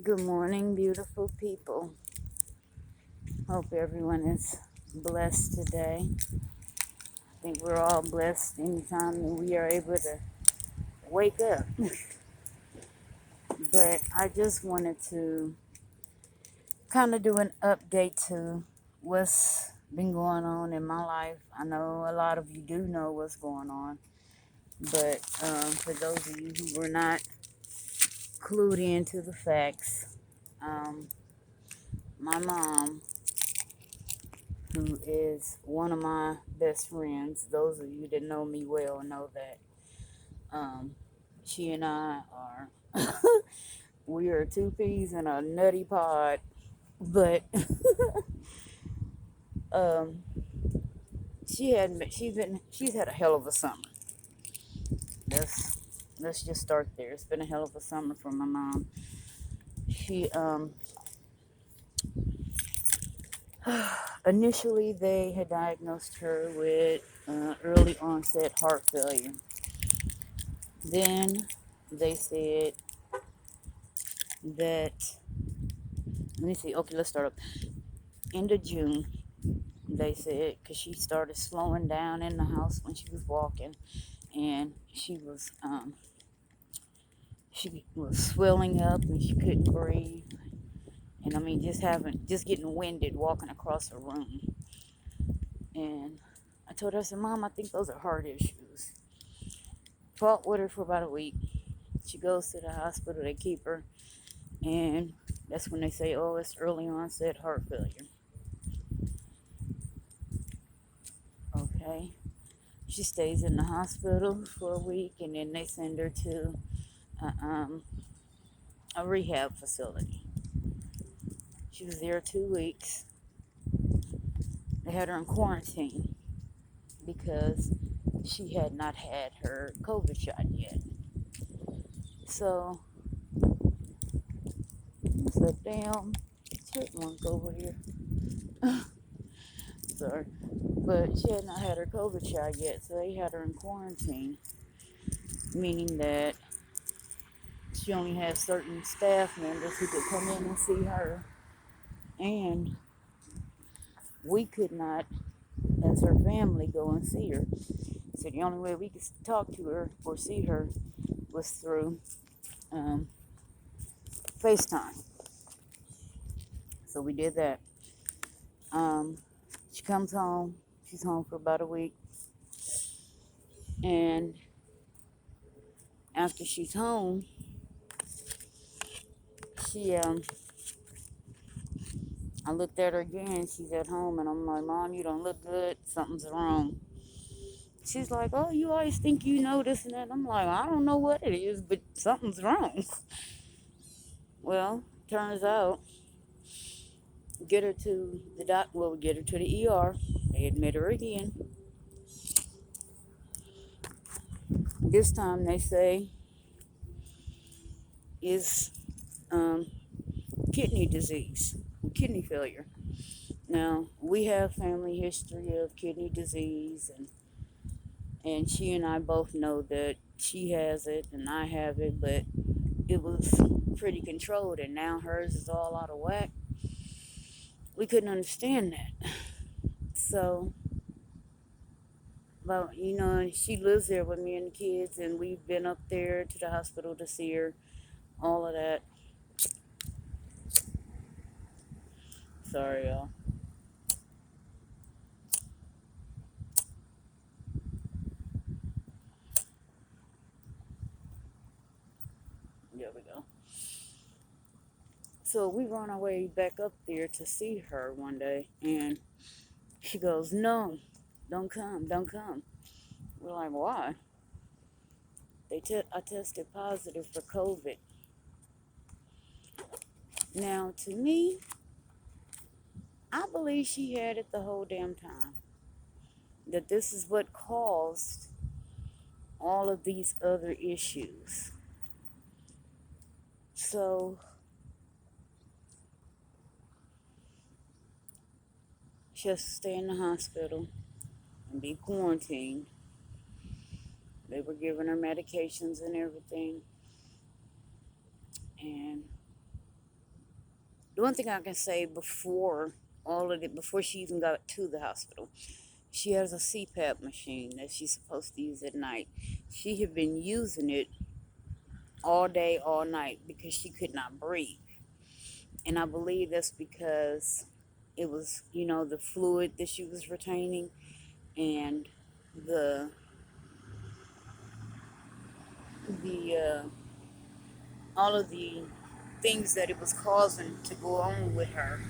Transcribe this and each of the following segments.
Good morning, beautiful people. Hope everyone is blessed today. I think we're all blessed anytime that we are able to wake up. But I just wanted to kind of do an update to what's been going on in my life. I know a lot of you do know what's going on, but for those of you who were not clued into the facts, um, my mom, who is one of my best friends. Those of you that know me well know that um, she and I are we are two peas in a nutty pod. But um, she's had a hell of a summer. Let's let's just start there. It's been a hell of a summer for my mom. She initially they had diagnosed her with early onset heart failure. Then they said that, let me see, okay, let's start up. End of June, they said, because she started slowing down in the house when she was walking, and she was swelling up and she couldn't breathe. And I mean, just getting winded walking across the room. And I told her, I said, Mom, I think those are heart issues. Fought with her for about a week. She goes to the hospital, they keep her, and that's when they say, oh, it's early onset heart failure. Okay. She stays in the hospital for a week, and then they send her to a, um, a rehab facility. She was there 2 weeks. They had her in quarantine because she had not had her COVID shot yet. So it's a damn chipmunk over here. Sorry. But she had not had her COVID shot yet, so they had her in quarantine, meaning that she only had certain staff members who could come in and see her. And we could not, as her family, go and see her. So the only way we could talk to her or see her was through um, FaceTime. So we did that. She comes home. She's home for about a week. And after she's home, she I looked at her again. She's at home, and I'm like, Mom, you don't look good. Something's wrong. She's like, oh, you always think you know this and that. I'm like, I don't know what it is, but something's wrong. Well, turns out, get her to the doc. Well, we get her to the ER. They admit her again. This time they say is um, kidney disease, kidney failure. Now we have family history of kidney disease, and she and I both know that she has it and I have it, but it was pretty controlled, and now hers is all out of whack. We couldn't understand that. So, but she lives there with me and the kids, and we've been up there to the hospital to see her, all of that. Sorry, y'all. There we go. So we were on our way back up there to see her one day, and she goes, "No, don't come, don't come." We're like, "Why?" I tested positive for COVID. Now, to me, I believe she had it the whole damn time. That this is what caused all of these other issues. So she has to stay in the hospital and be quarantined. They were giving her medications and everything. And one thing I can say before all of it, before she even got to the hospital, she has a CPAP machine that she's supposed to use at night. She had been using it all day, all night because she could not breathe. And I believe that's because it was, the fluid that she was retaining and the the all of the things that it was causing to go on with her.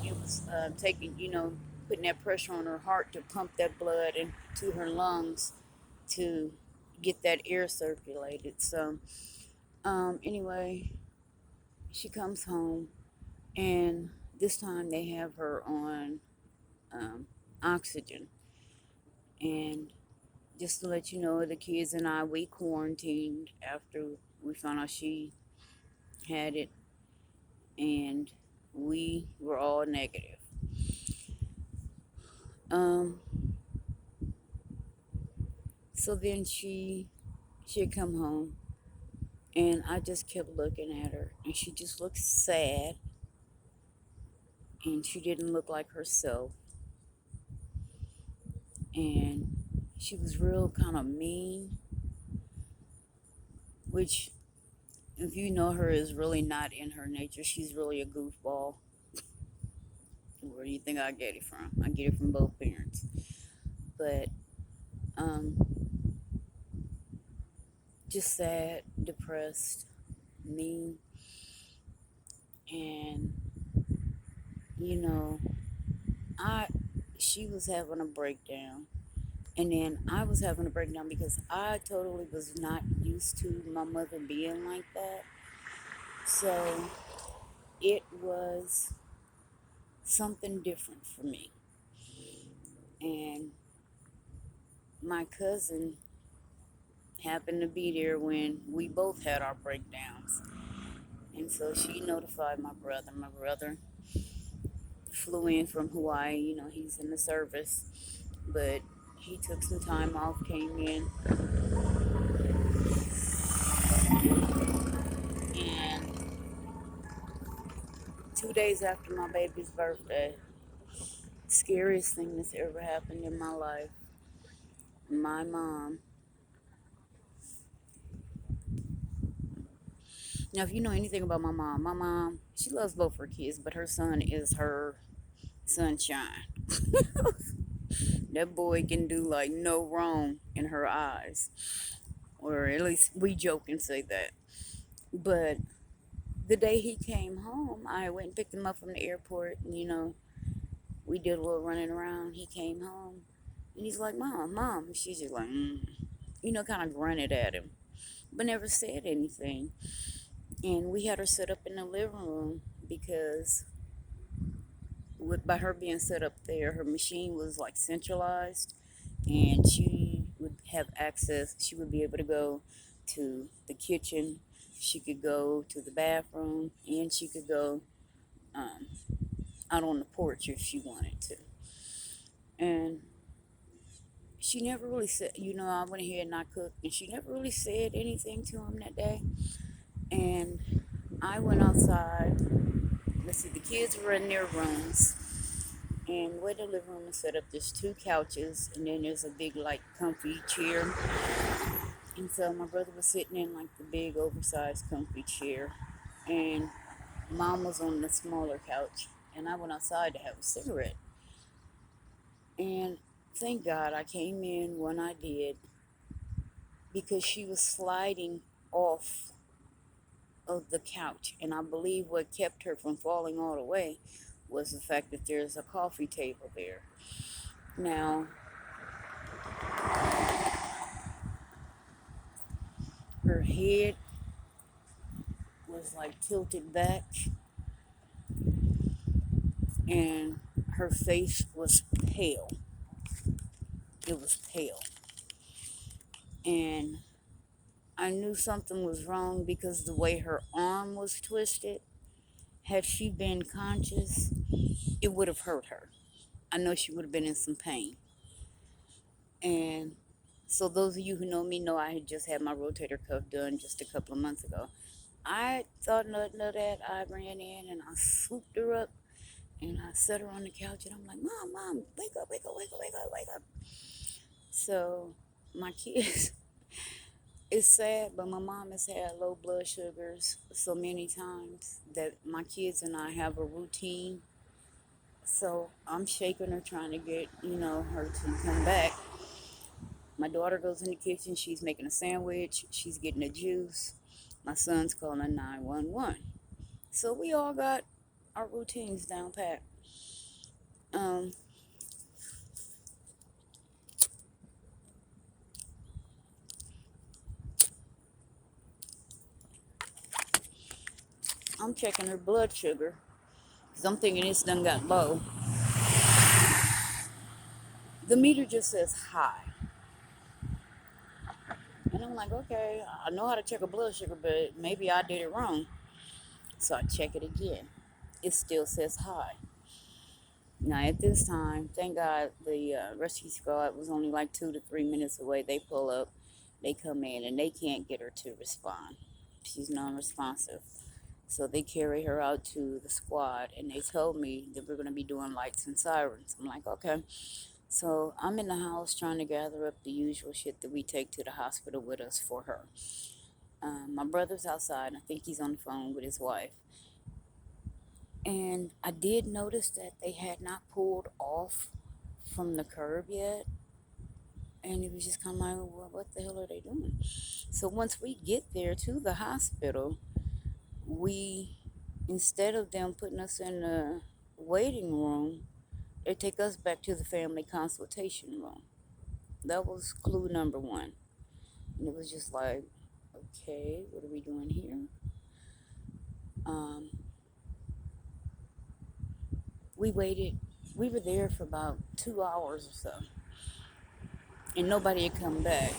It was taking, putting that pressure on her heart to pump that blood into her lungs to get that air circulated. So, anyway, she comes home, and this time they have her on oxygen. And just to let you know, the kids and I, we quarantined after we found out she had it, and we were all negative. Um, so then she'd come home, and I just kept looking at her, and she just looked sad, and she didn't look like herself, and she was real kind of mean, which, if you know her, is really not in her nature. She's really a goofball. Where do you think I get it from? I get it from both parents. But um, just sad, depressed, mean, and you know, I she was having a breakdown, and then I was having a breakdown because I totally was not used to my mother being like that. So it was something different for me. And my cousin happened to be there when we both had our breakdowns. And so she notified my brother. My brother flew in from Hawaii. He's in the service, but he took some time off, came in, and 2 days after my baby's birthday, scariest thing that's ever happened in my life, my mom. Now, if you know anything about my mom, she loves both her kids, but her son is her sunshine. That boy can do like no wrong in her eyes, or at least we joke and say that. But the day he came home, I went and picked him up from the airport, and we did a little running around. He came home, and he's like, "Mom, Mom." And she's just like, kind of grunted at him, but never said anything. And we had her set up in the living room because by her being set up there, her machine was like centralized, and she would have access. She would be able to go to the kitchen, she could go to the bathroom, and she could go um, out on the porch if she wanted to. And she never really said, I went ahead and I cooked, and she never really said anything to him that day. And I went outside. Let's see, the kids were in their rooms, and where the living room is set up, there's two couches, and then there's a big, like, comfy chair. And so my brother was sitting in, like, the big, oversized, comfy chair, and mom was on the smaller couch, and I went outside to have a cigarette. And thank God I came in when I did, because she was sliding off of the couch, and I believe what kept her from falling all the way was the fact that there's a coffee table there. Now, her head was like tilted back, and her face was pale. It was pale. And I knew something was wrong because the way her arm was twisted, had she been conscious, it would have hurt her. I know she would have been in some pain. And so those of you who know me know I had just had my rotator cuff done just a couple of months ago. I thought nothing of that. I ran in and I swooped her up and I set her on the couch and I'm like, Mom, wake up, wake up, wake up, wake up, wake up. So my kids, it's sad, but my mom has had low blood sugars so many times that my kids and I have a routine. So I'm shaking her, trying to get, her to come back. My daughter goes in the kitchen. She's making a sandwich. She's getting a juice. My son's calling 911. So we all got our routines down pat. Um, I'm checking her blood sugar because I'm thinking it's done got low. The meter just says high. And I'm like, okay, I know how to check a blood sugar, but maybe I did it wrong. So I check it again. It still says high. Now, at this time, thank God the rescue squad was only like 2 to 3 minutes away. They pull up, they come in, and they can't get her to respond. She's non responsive. So they carry her out to the squad, and they told me that we're going to be doing lights and sirens. I'm like, okay. So I'm in the house trying to gather up the usual shit that we take to the hospital with us for her. My brother's outside, and I think he's on the phone with his wife. And I did notice that they had not pulled off from the curb yet. And it was just kind of like, well, what the hell are they doing? So once we get there to the hospital, instead of them putting us in the waiting room, they take us back to the family consultation room. That was clue number one. And it was just like, okay, what are we doing here? We waited. We were there for about 2 hours or so, and nobody had come back.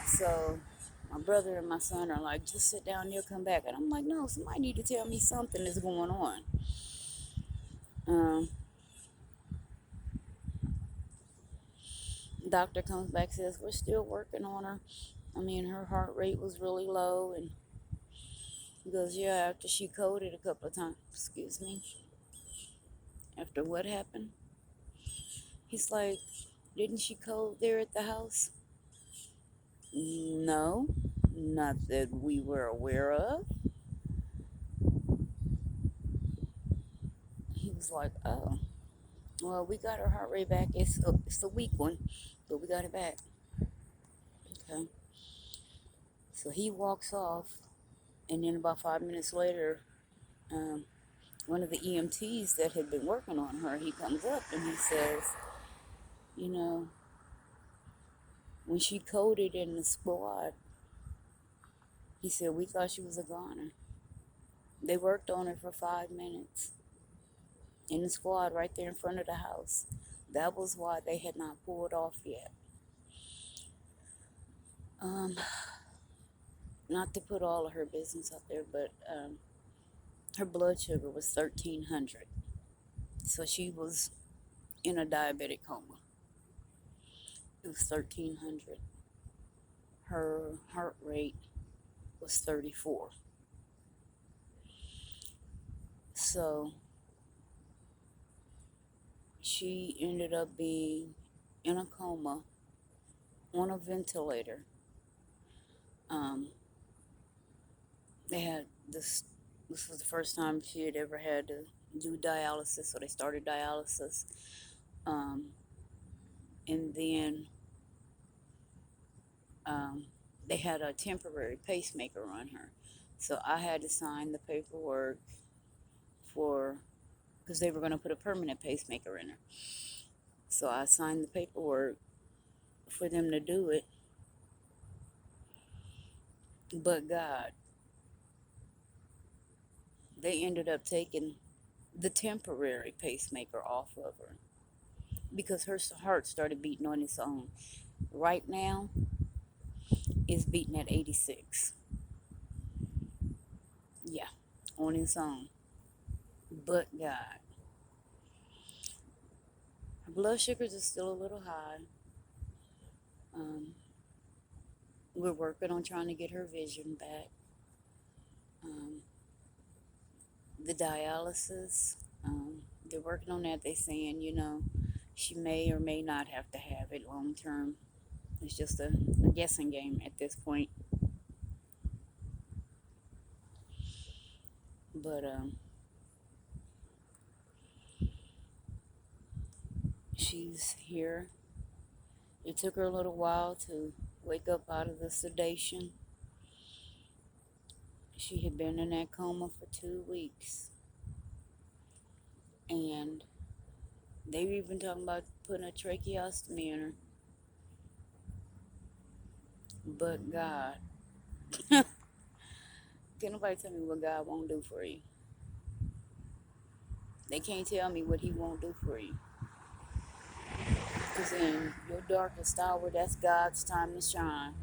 So my brother and my son are like, just sit down there, come back. And I'm like, no, somebody need to tell me something is going on. Doctor comes back, says, we're still working on her. I mean, her heart rate was really low. And he goes, yeah, after she coded a couple of times. Excuse me. After what happened? He's like, didn't she code there at the house? No, not that we were aware of. He was like, oh, well, we got her heart rate back. It's a weak one, but we got it back. Okay. So he walks off, and then about 5 minutes later, one of the EMTs that had been working on her, he comes up and he says, you know, when she coded in the squad, he said, we thought she was a goner. They worked on her for 5 minutes in the squad right there in front of the house. That was why they had not pulled off yet. Not to put all of her business out there, but her blood sugar was 1,300. So she was in a diabetic coma. It was 1,300. Her heart rate was 34. So she ended up being in a coma on a ventilator. They had this was the first time she had ever had to do dialysis, so they started dialysis. And then they had a temporary pacemaker on her. So I had to sign the paperwork because they were going to put a permanent pacemaker in her. So I signed the paperwork for them to do it. But God, they ended up taking the temporary pacemaker off of her because her heart started beating on its own. Right now, it's beating at 86. Yeah, on its own. But God, her blood sugars are still a little high. We're working on trying to get her vision back. the dialysis. They're working on that. They saying, she may or may not have to have it long term. It's just a guessing game at this point. But she's here. It took her a little while to wake up out of the sedation. She had been in that coma for 2 weeks. And they were even talking about putting a tracheostomy in her. But God, can nobody tell me what God won't do for you? They can't tell me what He won't do for you. Because in your darkest hour, that's God's time to shine.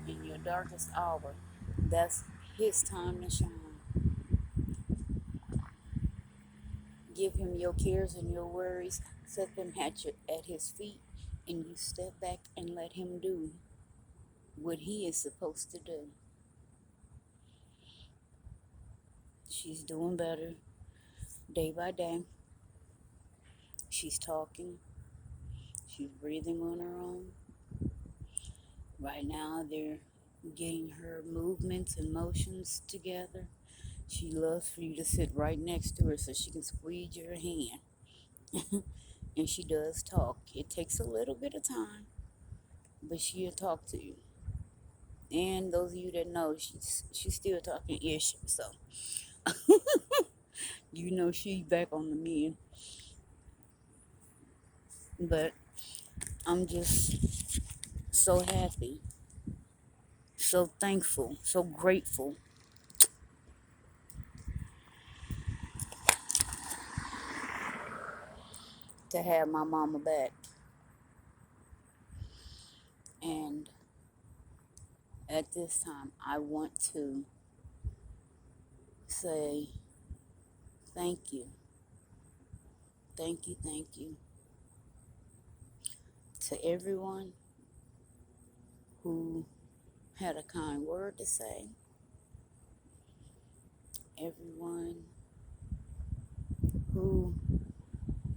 In your darkest hour, that's His time to shine. Give Him your cares and your worries. Set them at His feet. And you step back and let Him do what He is supposed to do. She's doing better day by day. She's talking. She's breathing on her own. Right now, they're getting her movements and motions together. She loves for you to sit right next to her so she can squeeze your hand. And she does talk. It takes a little bit of time, but she'll talk to you. And those of you that know, she's still talking ish. So, she's back on the mend. But I'm just so happy, so thankful, so grateful to have my mama back. And at this time, I want to say thank you. Thank you, thank you to everyone who had a kind word to say, everyone who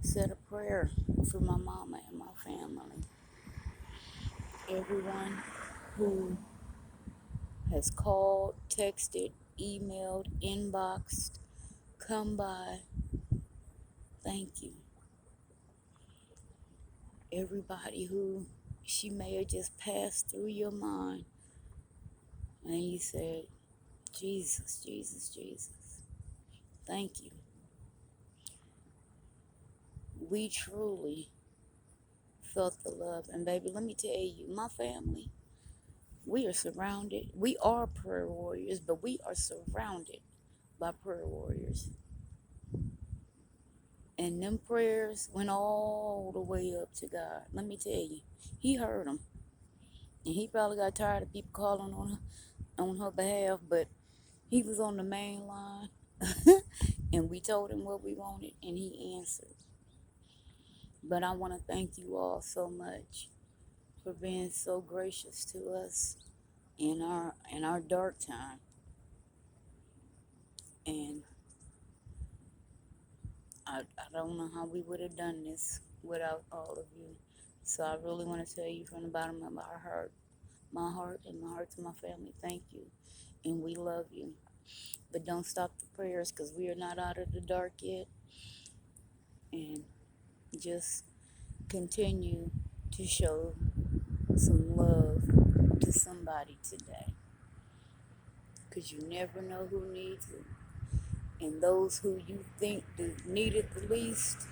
said a prayer for my mama and my family, everyone who has called, texted, emailed, inboxed, come by. Thank you. Everybody who she may have just passed through your mind and you said, Jesus, Jesus, Jesus. Thank you. We truly felt the love. And baby, let me tell you, my family, we are surrounded. We are prayer warriors, but we are surrounded by prayer warriors. And them prayers went all the way up to God. Let me tell you, He heard them. And He probably got tired of people calling on her behalf, but He was on the main line. And we told Him what we wanted, and He answered. But I want to thank you all so much for being so gracious to us in our dark time. And I don't know how we would have done this without all of you. So I really want to tell you from the bottom of my heart and my heart to my family, thank you. And we love you. But don't stop the prayers, because we are not out of the dark yet. And just continue to show some love to somebody today, because you never know who needs it. And those who you think need it the least,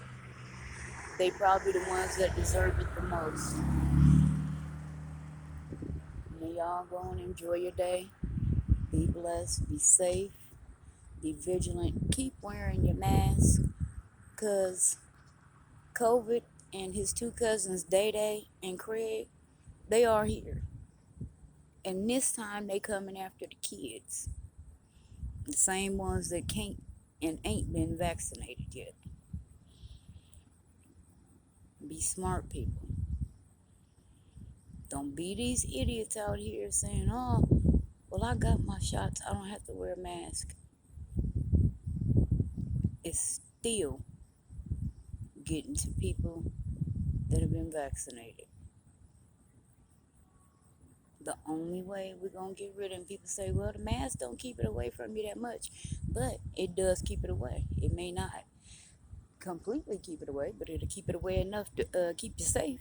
they probably the ones that deserve it the most. Now y'all go and enjoy your day. Be blessed, be safe, be vigilant, keep wearing your mask, because COVID and his two cousins, Day Day and Craig, they are here. And this time they coming after the kids. The same ones that can't and ain't been vaccinated yet. Be smart, people. Don't be these idiots out here saying, oh, well, I got my shots, I don't have to wear a mask. It's still getting to people that have been vaccinated. The only way we're going to get rid of it, and people say, well, the mask don't keep it away from you that much, but it does keep it away. It may not completely keep it away, but it'll keep it away enough to keep you safe.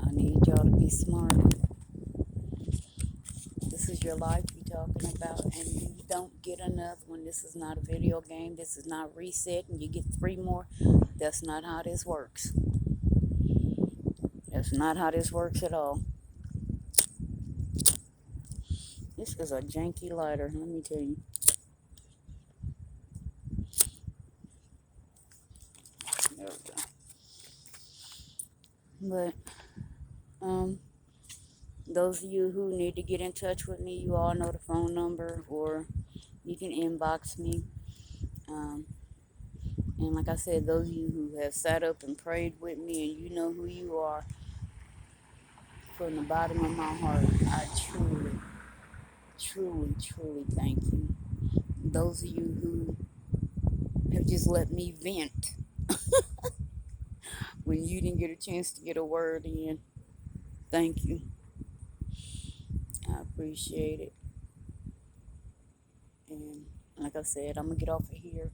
I need y'all to be smart. This is your life you're talking about, and you don't get another one. This is not a video game. This is not reset and you get 3 more. That's not how this works. That's not how this works at all. This is a janky lighter, let me tell you. There we go. But, those of you who need to get in touch with me, you all know the phone number, or you can inbox me. And like I said, those of you who have sat up and prayed with me, and you know who you are, from the bottom of my heart, I truly, truly, truly thank you. Those of you who have just let me vent when you didn't get a chance to get a word in, thank you. I appreciate it. And like I said, I'm going to get off of here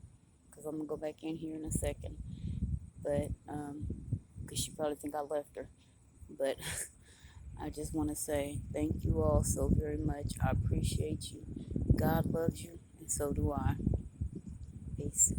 because I'm going to go back in here in a second. But, because she probably think I left her. But I just want to say thank you all so very much. I appreciate you. God loves you, and so do I. Peace.